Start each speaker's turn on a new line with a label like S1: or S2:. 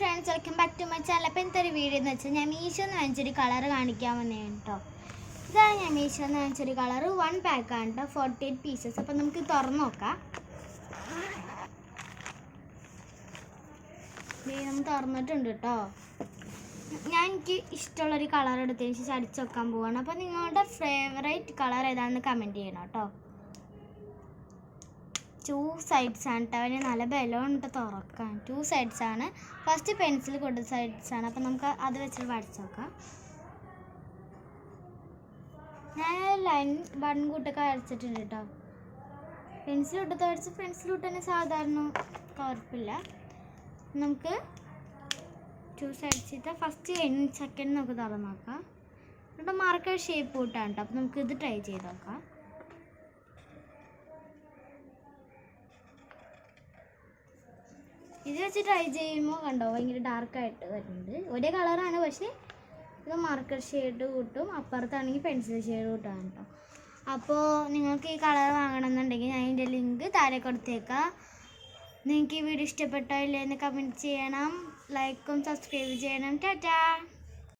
S1: Friends, welcome back to my channel. അപ്പോൾ ഇന്നത്തെ ഒരു വീഡിയോ എന്ന് വെച്ചാൽ ഞാൻ മീഷോന്ന് വാങ്ങിച്ചൊരു കളർ കാണിക്കാൻ വന്നതാണ് കേട്ടോ. ഇതാണ് ഞാൻ മീഷോന്ന് വാങ്ങിച്ചൊരു കളർ. 1 പാക്കാണ് കേട്ടോ, 48 പീസസ്. അപ്പോൾ നമുക്ക് തുറന്ന് നോക്കാം. നമ്മൾ തുറന്നിട്ടുണ്ട് കേട്ടോ. എനിക്ക് ഇഷ്ടമുള്ളൊരു കളർ എടുത്തതിന് ശേഷം അടിച്ചു വെക്കാൻ പോവാണ്. അപ്പോൾ നിങ്ങളുടെ ഫേവറേറ്റ് കളർ ഏതാണെന്ന് കമൻറ്റ് ചെയ്യണം കേട്ടോ. 2 സൈഡ്സ് ആണ് കേട്ടോ. അവന് നല്ല ബലമുണ്ട് തുറക്കാൻ. 2 സൈഡ്സ് ആണ്. ഫസ്റ്റ് പെൻസിൽ കൊടുത്ത സൈഡ്സ് ആണ്. അപ്പം നമുക്ക് അത് വെച്ചിട്ട് വരച്ച് നോക്കാം. ഞാൻ ലൈൻ ബൺ കൂട്ടൊക്കെ വരച്ചിട്ടുണ്ട് കേട്ടോ. പെൻസിൽ ഇട്ടത്ത് വരച്ച് പെൻസിൽ ഇട്ട് തന്നെ സാധാരണ കുഴപ്പമില്ല. നമുക്ക് 2 സൈഡ്സ് ഫസ്റ്റ് സെക്കൻഡ് നമുക്ക് തുറന്ന് നോക്കാം. എന്നിട്ട് മാർക്കർ ഷേപ്പ് കൂട്ടാണ് കേട്ടോ. അപ്പം നമുക്ക് ഇത് ട്രൈ ചെയ്ത് നോക്കാം. ഇത് വെച്ച് ട്രൈ ചെയ്യുമ്പോൾ കണ്ടോ ഭയങ്കര ഡാർക്കായിട്ട് വരുന്നുണ്ട്. ഒരേ കളറാണ്, പക്ഷേ ഇത് മാർക്കർ ഷെയ്ഡ് കൂട്ടും, അപ്പുറത്താണെങ്കിൽ പെൻസിൽ ഷെയ്ഡ് കൂട്ടാണ് കേട്ടോ. അപ്പോൾ നിങ്ങൾക്ക് ഈ കളർ വാങ്ങണമെന്നുണ്ടെങ്കിൽ ഞാൻ ഇതിൻ്റെ ലിങ്ക് താഴെ കൊടുത്തേക്കാം. നിങ്ങൾക്ക് ഈ വീഡിയോ ഇഷ്ടപ്പെട്ടോ ഇല്ലയെന്ന് കമൻറ്റ് ചെയ്യണം, ലൈക്കും സബ്സ്ക്രൈബ് ചെയ്യണം. ടാറ്റാ.